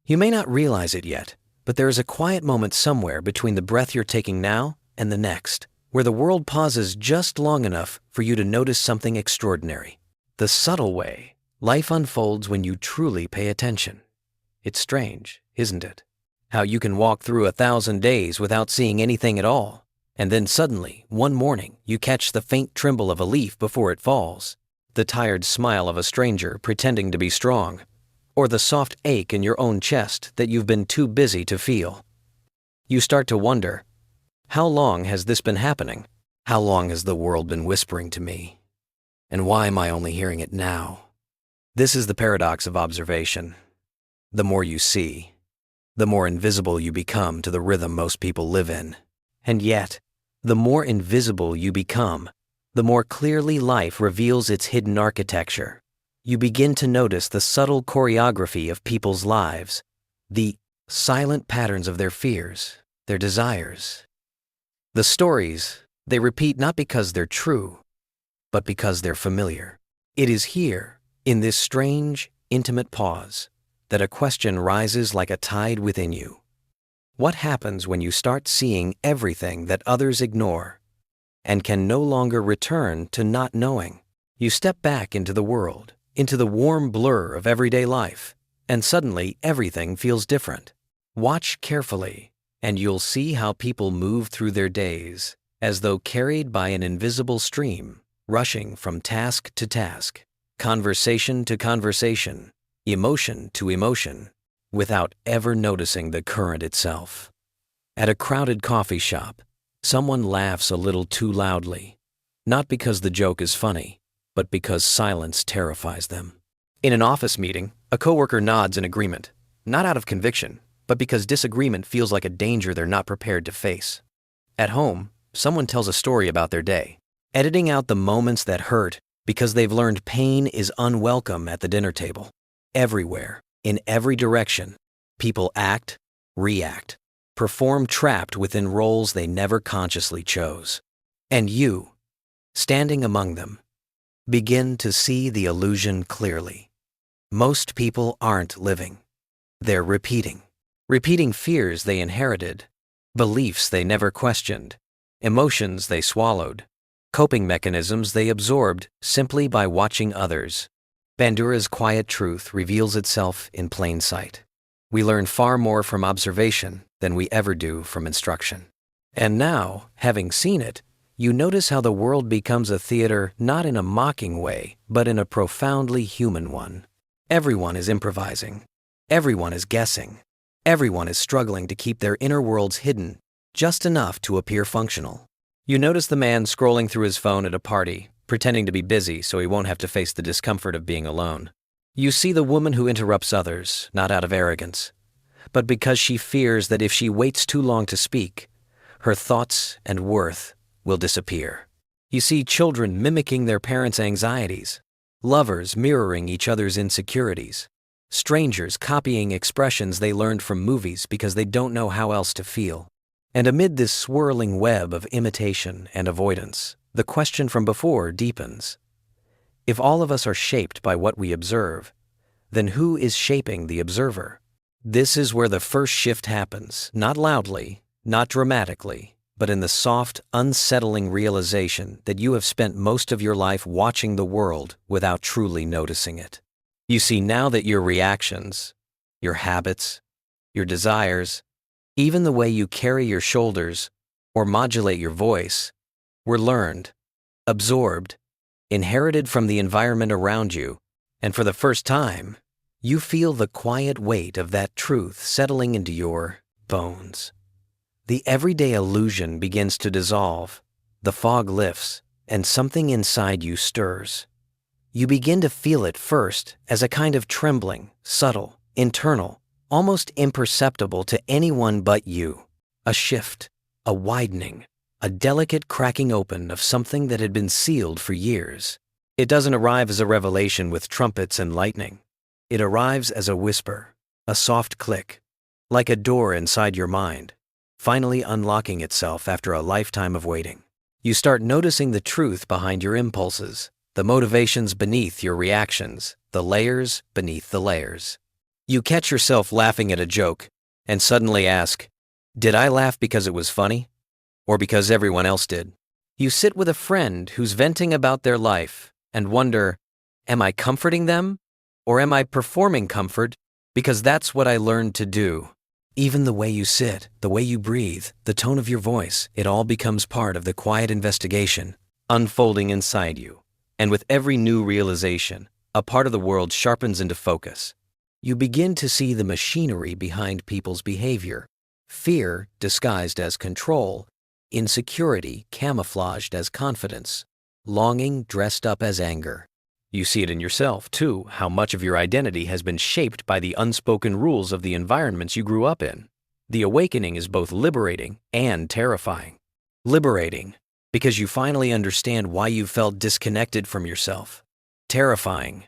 You may not realize it yet, but there is a quiet moment somewhere between the breath you're taking now and the next, where the world pauses just long enough for you to notice something extraordinary. The subtle way life unfolds when you truly pay attention. It's strange, isn't it? How you can walk through 1,000 days without seeing anything at all, and then suddenly, one morning, you catch the faint tremble of a leaf before it falls, the tired smile of a stranger pretending to be strong, or the soft ache in your own chest that you've been too busy to feel. You start to wonder, how long has this been happening? How long has the world been whispering to me? And why am I only hearing it now? This is the paradox of observation. The more you see, the more invisible you become to the rhythm most people live in. And yet, the more invisible you become, the more clearly life reveals its hidden architecture. You begin to notice the subtle choreography of people's lives, the silent patterns of their fears, their desires. The stories, they repeat not because they're true, but because they're familiar. It is here, in this strange, intimate pause, that a question rises like a tide within you. What happens when you start seeing everything that others ignore and can no longer return to not knowing? You step back into the world, into the warm blur of everyday life, and suddenly everything feels different. Watch carefully, and you'll see how people move through their days as though carried by an invisible stream, rushing from task to task, conversation to conversation, emotion to emotion, without ever noticing the current itself. At a crowded coffee shop, someone laughs a little too loudly, not because the joke is funny, but because silence terrifies them. In an office meeting, a coworker nods in agreement, not out of conviction, but because disagreement feels like a danger they're not prepared to face. At home, someone tells a story about their day, editing out the moments that hurt because they've learned pain is unwelcome at the dinner table. Everywhere, in every direction, people act, react, perform trapped within roles they never consciously chose. And you, standing among them, begin to see the illusion clearly. Most people aren't living. They're repeating. Repeating fears they inherited, beliefs they never questioned, emotions they swallowed, coping mechanisms they absorbed simply by watching others. Bandura's quiet truth reveals itself in plain sight. We learn far more from observation than we ever do from instruction. And now, having seen it, you notice how the world becomes a theater not in a mocking way, but in a profoundly human one. Everyone is improvising. Everyone is guessing. Everyone is struggling to keep their inner worlds hidden, just enough to appear functional. You notice the man scrolling through his phone at a party, pretending to be busy so he won't have to face the discomfort of being alone. You see the woman who interrupts others, not out of arrogance, but because she fears that if she waits too long to speak, her thoughts and worth will disappear. You see children mimicking their parents' anxieties, lovers mirroring each other's insecurities, strangers copying expressions they learned from movies because they don't know how else to feel. And amid this swirling web of imitation and avoidance, the question from before deepens. If all of us are shaped by what we observe, then who is shaping the observer? This is where the first shift happens, not loudly, not dramatically, but in the soft, unsettling realization that you have spent most of your life watching the world without truly noticing it. You see now that your reactions, your habits, your desires, even the way you carry your shoulders or modulate your voice, were learned, absorbed, inherited from the environment around you, and for the first time, you feel the quiet weight of that truth settling into your bones. The everyday illusion begins to dissolve, the fog lifts, and something inside you stirs. You begin to feel it first as a kind of trembling, subtle, internal, almost imperceptible to anyone but you. A shift, a widening, a delicate cracking open of something that had been sealed for years. It doesn't arrive as a revelation with trumpets and lightning. It arrives as a whisper, a soft click, like a door inside your mind, finally unlocking itself after a lifetime of waiting. You start noticing the truth behind your impulses, the motivations beneath your reactions, the layers beneath the layers. You catch yourself laughing at a joke and suddenly ask, did I laugh because it was funny? Or because everyone else did? You sit with a friend who's venting about their life and wonder, am I comforting them? Or am I performing comfort because that's what I learned to do? Even the way you sit, the way you breathe, the tone of your voice, it all becomes part of the quiet investigation unfolding inside you. And with every new realization, a part of the world sharpens into focus. You begin to see the machinery behind people's behavior. Fear disguised as control, insecurity camouflaged as confidence, longing dressed up as anger. You see it in yourself, too, how much of your identity has been shaped by the unspoken rules of the environments you grew up in. The awakening is both liberating and terrifying. Liberating, because you finally understand why you felt disconnected from yourself. Terrifying,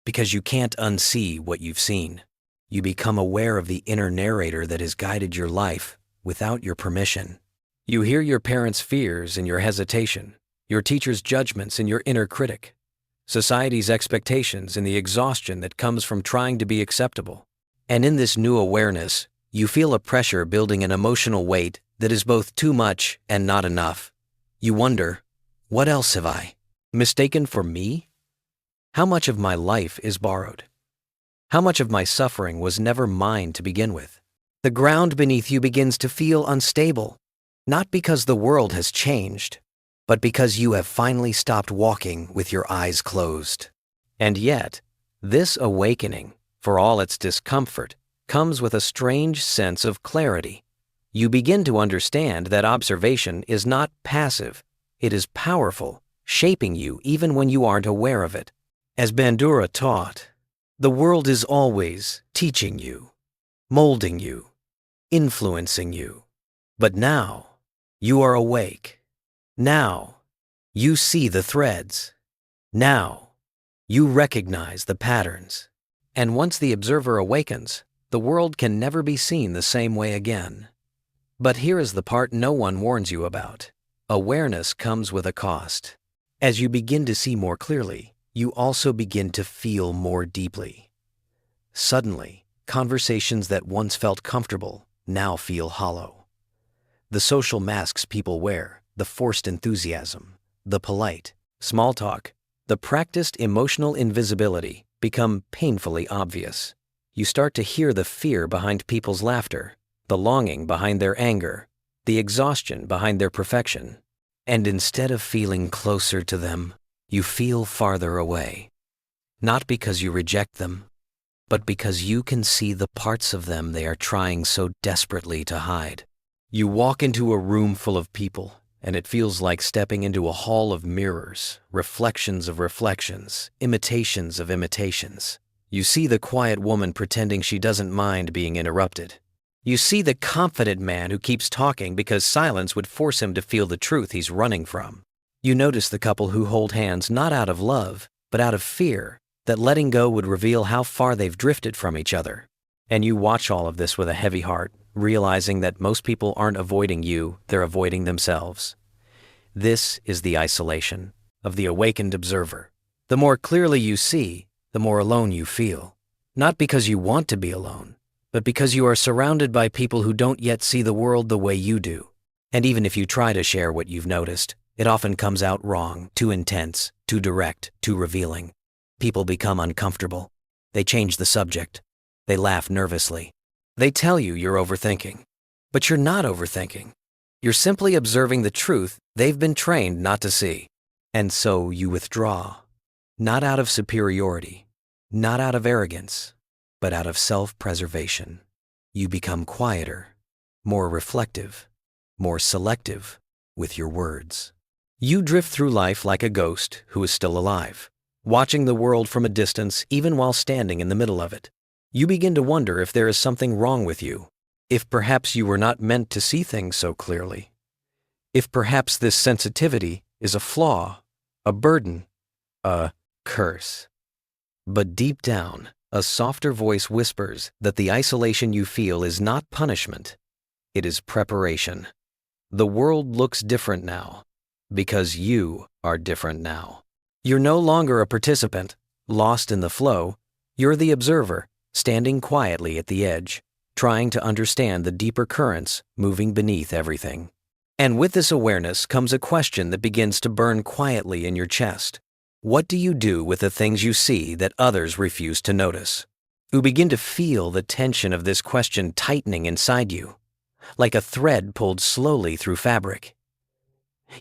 because you can't unsee what you've seen. You become aware of the inner narrator that has guided your life without your permission. You hear your parents' fears and your hesitation, your teacher's judgments and your inner critic, society's expectations and the exhaustion that comes from trying to be acceptable. And in this new awareness, you feel a pressure building an emotional weight that is both too much and not enough. You wonder, what else have I mistaken for me? How much of my life is borrowed? How much of my suffering was never mine to begin with? The ground beneath you begins to feel unstable, not because the world has changed, but because you have finally stopped walking with your eyes closed. And yet, this awakening, for all its discomfort, comes with a strange sense of clarity. You begin to understand that observation is not passive, it is powerful, shaping you even when you aren't aware of it. As Bandura taught, the world is always teaching you, molding you, influencing you. But now, you are awake. Now, you see the threads. Now, you recognize the patterns. And once the observer awakens, the world can never be seen the same way again. But here is the part no one warns you about. Awareness comes with a cost. As you begin to see more clearly, you also begin to feel more deeply. Suddenly, conversations that once felt comfortable now feel hollow. The social masks people wear, the forced enthusiasm, the polite, small talk, the practiced emotional invisibility become painfully obvious. You start to hear the fear behind people's laughter, the longing behind their anger, the exhaustion behind their perfection. And instead of feeling closer to them, you feel farther away. Not because you reject them, but because you can see the parts of them they are trying so desperately to hide. You walk into a room full of people, and it feels like stepping into a hall of mirrors, reflections of reflections, imitations of imitations. You see the quiet woman pretending she doesn't mind being interrupted. You see the confident man who keeps talking because silence would force him to feel the truth he's running from. You notice the couple who hold hands not out of love, but out of fear that letting go would reveal how far they've drifted from each other. And you watch all of this with a heavy heart, realizing that most people aren't avoiding you, they're avoiding themselves. This is the isolation of the awakened observer. The more clearly you see, the more alone you feel. Not because you want to be alone, but because you are surrounded by people who don't yet see the world the way you do. And even if you try to share what you've noticed, it often comes out wrong, too intense, too direct, too revealing. People become uncomfortable. They change the subject. They laugh nervously. They tell you you're overthinking. But you're not overthinking. You're simply observing the truth they've been trained not to see. And so you withdraw. Not out of superiority, not out of arrogance, but out of self-preservation. You become quieter, more reflective, more selective with your words. You drift through life like a ghost who is still alive, watching the world from a distance even while standing in the middle of it. You begin to wonder if there is something wrong with you, if perhaps you were not meant to see things so clearly, if perhaps this sensitivity is a flaw, a burden, a curse. But deep down, a softer voice whispers that the isolation you feel is not punishment, it is preparation. The world looks different now, because you are different now. You're no longer a participant, lost in the flow. You're the observer, standing quietly at the edge, trying to understand the deeper currents moving beneath everything. And with this awareness comes a question that begins to burn quietly in your chest. What do you do with the things you see that others refuse to notice? You begin to feel the tension of this question tightening inside you, like a thread pulled slowly through fabric.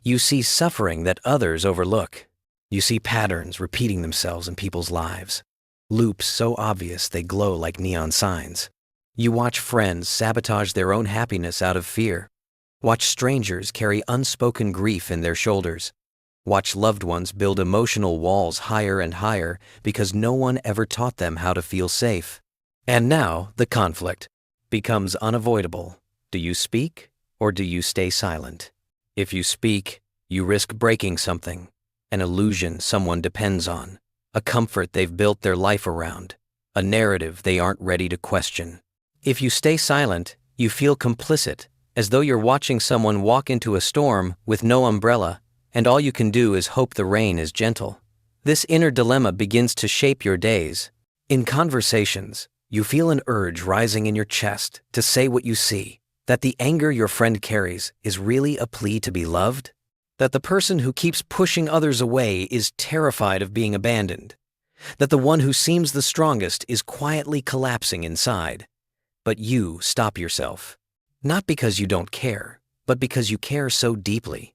You see suffering that others overlook. You see patterns repeating themselves in people's lives, loops so obvious they glow like neon signs. You watch friends sabotage their own happiness out of fear. Watch strangers carry unspoken grief in their shoulders. Watch loved ones build emotional walls higher and higher because no one ever taught them how to feel safe. And now the conflict becomes unavoidable. Do you speak or do you stay silent? If you speak, you risk breaking something, an illusion someone depends on, a comfort they've built their life around, a narrative they aren't ready to question. If you stay silent, you feel complicit, as though you're watching someone walk into a storm with no umbrella, and all you can do is hope the rain is gentle. This inner dilemma begins to shape your days. In conversations, you feel an urge rising in your chest to say what you see, that the anger your friend carries is really a plea to be loved, that the person who keeps pushing others away is terrified of being abandoned, that the one who seems the strongest is quietly collapsing inside. But you stop yourself, not because you don't care, but because you care so deeply.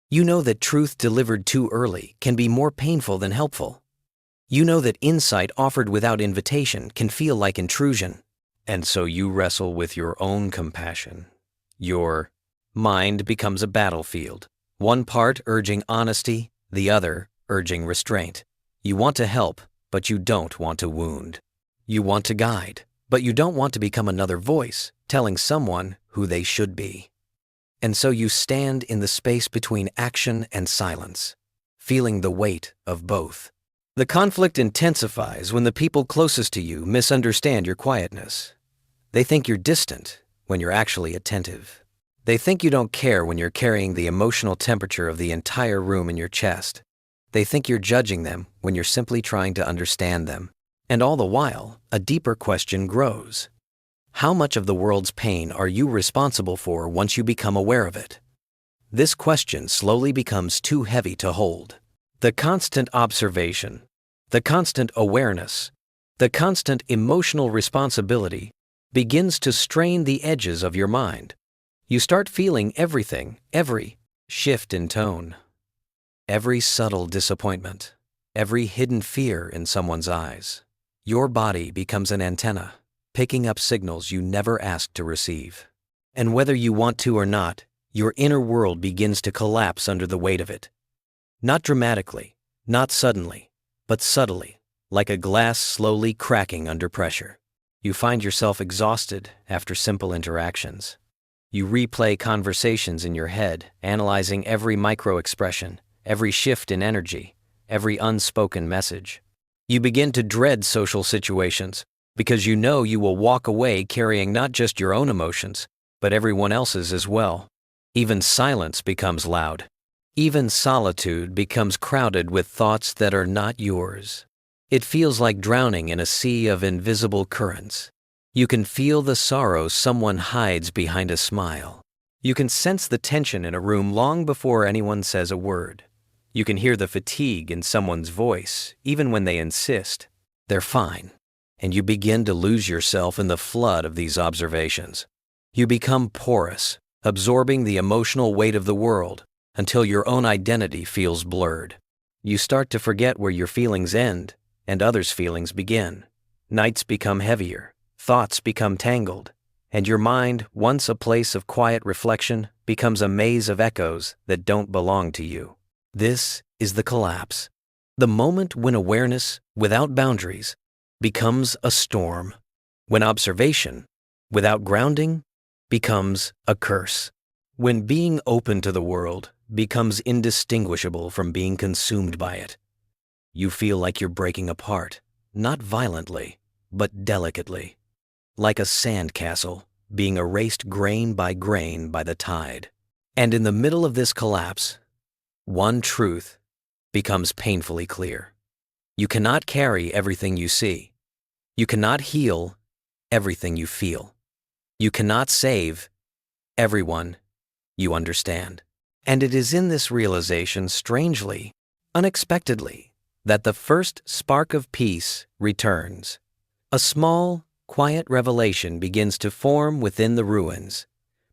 You know that truth delivered too early can be more painful than helpful. You know that insight offered without invitation can feel like intrusion. And so you wrestle with your own compassion. Your mind becomes a battlefield, one part urging honesty, the other urging restraint. You want to help, but you don't want to wound. You want to guide, but you don't want to become another voice telling someone who they should be. And so you stand in the space between action and silence, feeling the weight of both. The conflict intensifies when the people closest to you misunderstand your quietness. They think you're distant when you're actually attentive. They think you don't care when you're carrying the emotional temperature of the entire room in your chest. They think you're judging them when you're simply trying to understand them. And all the while, a deeper question grows. How much of the world's pain are you responsible for once you become aware of it? This question slowly becomes too heavy to hold. The constant observation, the constant awareness, the constant emotional responsibility begins to strain the edges of your mind. You start feeling everything, every shift in tone, every subtle disappointment, every hidden fear in someone's eyes. Your body becomes an antenna, picking up signals you never asked to receive. And whether you want to or not, your inner world begins to collapse under the weight of it. Not dramatically, not suddenly, but subtly, like a glass slowly cracking under pressure. You find yourself exhausted after simple interactions. You replay conversations in your head, analyzing every micro-expression, every shift in energy, every unspoken message. You begin to dread social situations, because you know you will walk away carrying not just your own emotions, but everyone else's as well. Even silence becomes loud. Even solitude becomes crowded with thoughts that are not yours. It feels like drowning in a sea of invisible currents. You can feel the sorrow someone hides behind a smile. You can sense the tension in a room long before anyone says a word. You can hear the fatigue in someone's voice, even when they insist they're fine. And you begin to lose yourself in the flood of these observations. You become porous, absorbing the emotional weight of the world until your own identity feels blurred. You start to forget where your feelings end and others' feelings begin. Nights become heavier, thoughts become tangled, and your mind, once a place of quiet reflection, becomes a maze of echoes that don't belong to you. This is the collapse. The moment when awareness, without boundaries, becomes a storm. When observation, without grounding, becomes a curse. When being open to the world becomes indistinguishable from being consumed by it. You feel like you're breaking apart, not violently, but delicately. Like a sandcastle being erased grain by the tide. And in the middle of this collapse, one truth becomes painfully clear. You cannot carry everything you see. You cannot heal everything you feel. You cannot save everyone you understand. And it is in this realization, strangely, unexpectedly, that the first spark of peace returns. A small, quiet revelation begins to form within the ruins.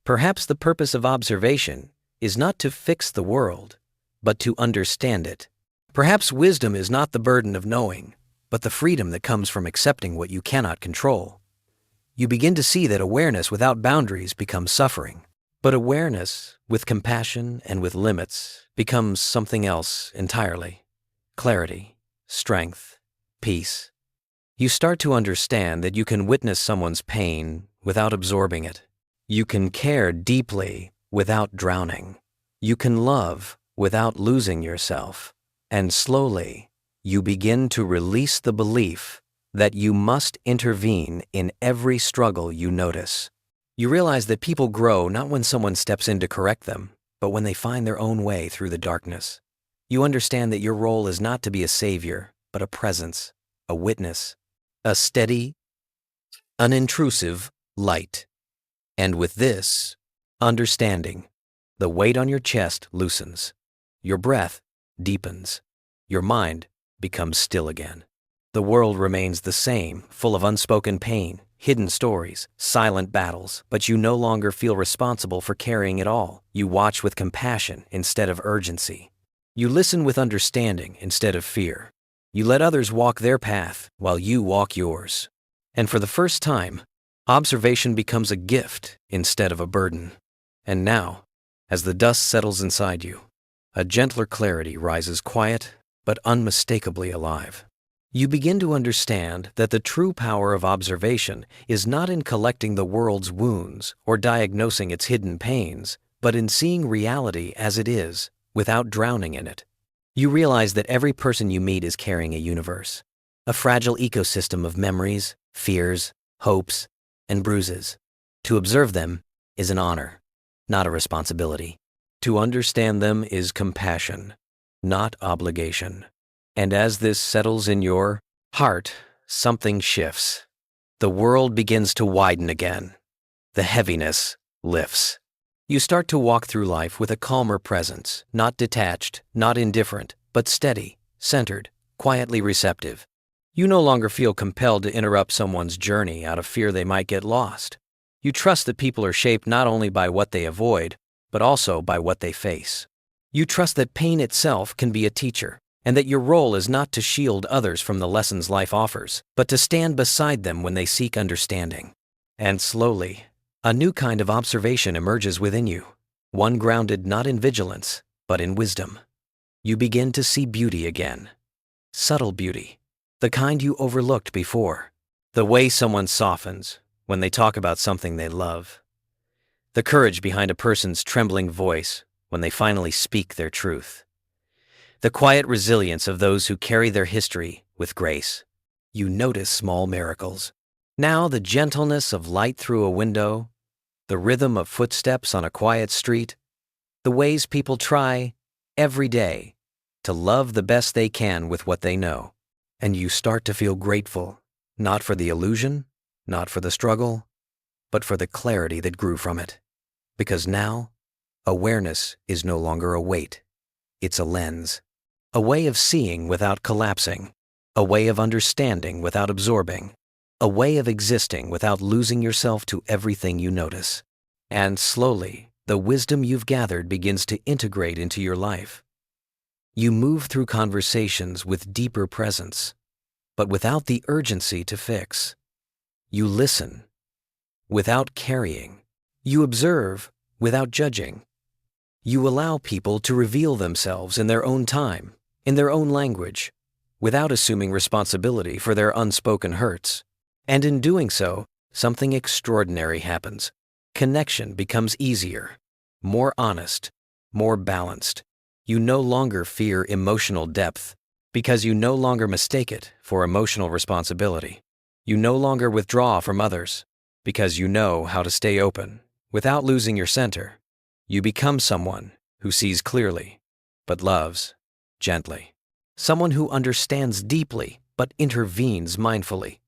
Perhaps the purpose of observation is not to fix the world, but to understand it. Perhaps wisdom is not the burden of knowing, but the freedom that comes from accepting what you cannot control. You begin to see that awareness without boundaries becomes suffering, but awareness with compassion and with limits becomes something else entirely. Clarity, strength, peace. You start to understand that you can witness someone's pain without absorbing it. You can care deeply without drowning. You can love without losing yourself. And slowly, you begin to release the belief that you must intervene in every struggle you notice. You realize that people grow not when someone steps in to correct them, but when they find their own way through the darkness. You understand that your role is not to be a savior, but a presence, a witness, a steady, unintrusive light. And with this understanding, the weight on your chest loosens. Your breath deepens. Your mind becomes still again. The world remains the same, full of unspoken pain, hidden stories, silent battles, but you no longer feel responsible for carrying it all. You watch with compassion instead of urgency. You listen with understanding instead of fear. You let others walk their path while you walk yours. And for the first time, observation becomes a gift instead of a burden. And now, as the dust settles inside you, a gentler clarity rises, quiet but unmistakably alive. You begin to understand that the true power of observation is not in collecting the world's wounds or diagnosing its hidden pains, but in seeing reality as it is, without drowning in it. You realize that every person you meet is carrying a universe, a fragile ecosystem of memories, fears, hopes, and bruises. To observe them is an honor, not a responsibility. To understand them is compassion, not obligation. And as this settles in your heart, something shifts. The world begins to widen again. The heaviness lifts. You start to walk through life with a calmer presence, not detached, not indifferent, but steady, centered, quietly receptive. You no longer feel compelled to interrupt someone's journey out of fear they might get lost. You trust that people are shaped not only by what they avoid, but also by what they face. You trust that pain itself can be a teacher, and that your role is not to shield others from the lessons life offers, but to stand beside them when they seek understanding. And slowly, a new kind of observation emerges within you, one grounded not in vigilance, but in wisdom. You begin to see beauty again. Subtle beauty, the kind you overlooked before. The way someone softens when they talk about something they love. The courage behind a person's trembling voice when they finally speak their truth. The quiet resilience of those who carry their history with grace. You notice small miracles. Now the gentleness of light through a window, the rhythm of footsteps on a quiet street, the ways people try every day to love the best they can with what they know. And you start to feel grateful, not for the illusion, not for the struggle, but for the clarity that grew from it. Because now, awareness is no longer a weight. It's a lens. A way of seeing without collapsing. A way of understanding without absorbing. A way of existing without losing yourself to everything you notice. And slowly, the wisdom you've gathered begins to integrate into your life. You move through conversations with deeper presence, but without the urgency to fix. You listen without carrying. You observe without judging. You allow people to reveal themselves in their own time, in their own language, without assuming responsibility for their unspoken hurts. And in doing so, something extraordinary happens. Connection becomes easier, more honest, more balanced. You no longer fear emotional depth because you no longer mistake it for emotional responsibility. You no longer withdraw from others because you know how to stay open without losing your center. You become someone who sees clearly, but loves gently. Someone who understands deeply, but intervenes mindfully.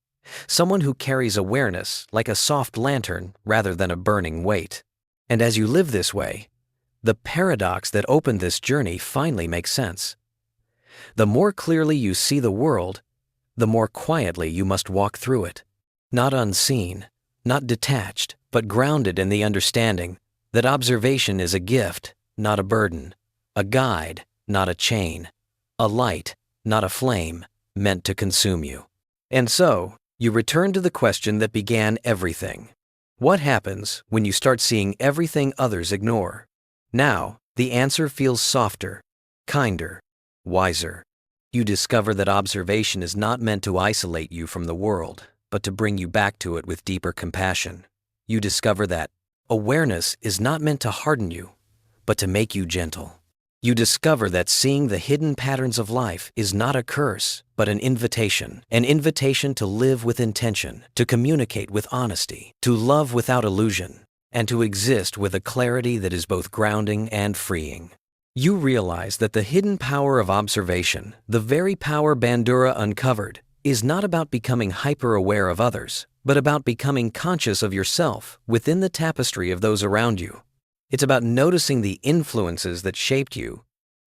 Someone who carries awareness like a soft lantern rather than a burning weight. And as you live this way, the paradox that opened this journey finally makes sense. The more clearly you see the world, the more quietly you must walk through it. Not unseen, not detached, but grounded in the understanding that observation is a gift, not a burden, a guide, not a chain, a light, not a flame, meant to consume you. And so, you return to the question that began everything. What happens when you start seeing everything others ignore? Now, the answer feels softer, kinder, wiser. You discover that observation is not meant to isolate you from the world, but to bring you back to it with deeper compassion. You discover that awareness is not meant to harden you, but to make you gentle. You discover that seeing the hidden patterns of life is not a curse, but an invitation to live with intention, to communicate with honesty, to love without illusion, and to exist with a clarity that is both grounding and freeing. You realize that the hidden power of observation, the very power Bandura uncovered, is not about becoming hyper-aware of others, but about becoming conscious of yourself within the tapestry of those around you. It's about noticing the influences that shaped you,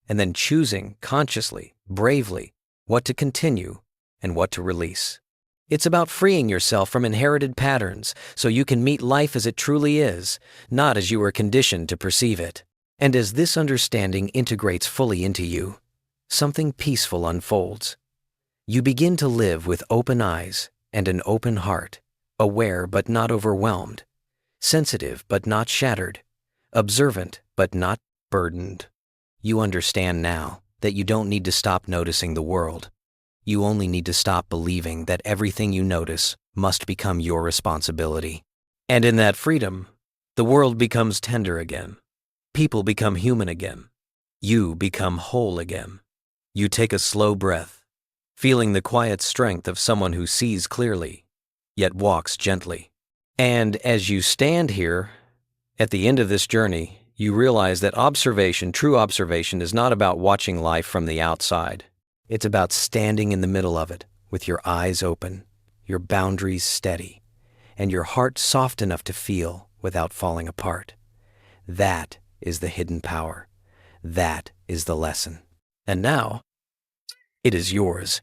and then choosing consciously, bravely, what to continue and what to release. It's about freeing yourself from inherited patterns so you can meet life as it truly is, not as you were conditioned to perceive it. And as this understanding integrates fully into you, something peaceful unfolds. You begin to live with open eyes and an open heart, aware but not overwhelmed, sensitive but not shattered, observant but not burdened. You understand now that you don't need to stop noticing the world. You only need to stop believing that everything you notice must become your responsibility. And in that freedom, the world becomes tender again. People become human again. You become whole again. You take a slow breath, feeling the quiet strength of someone who sees clearly, yet walks gently. And as you stand here, at the end of this journey, you realize that true observation is not about watching life from the outside. It's about standing in the middle of it with your eyes open, your boundaries steady, and your heart soft enough to feel without falling apart. That is the hidden power. That is the lesson. And now, it is yours.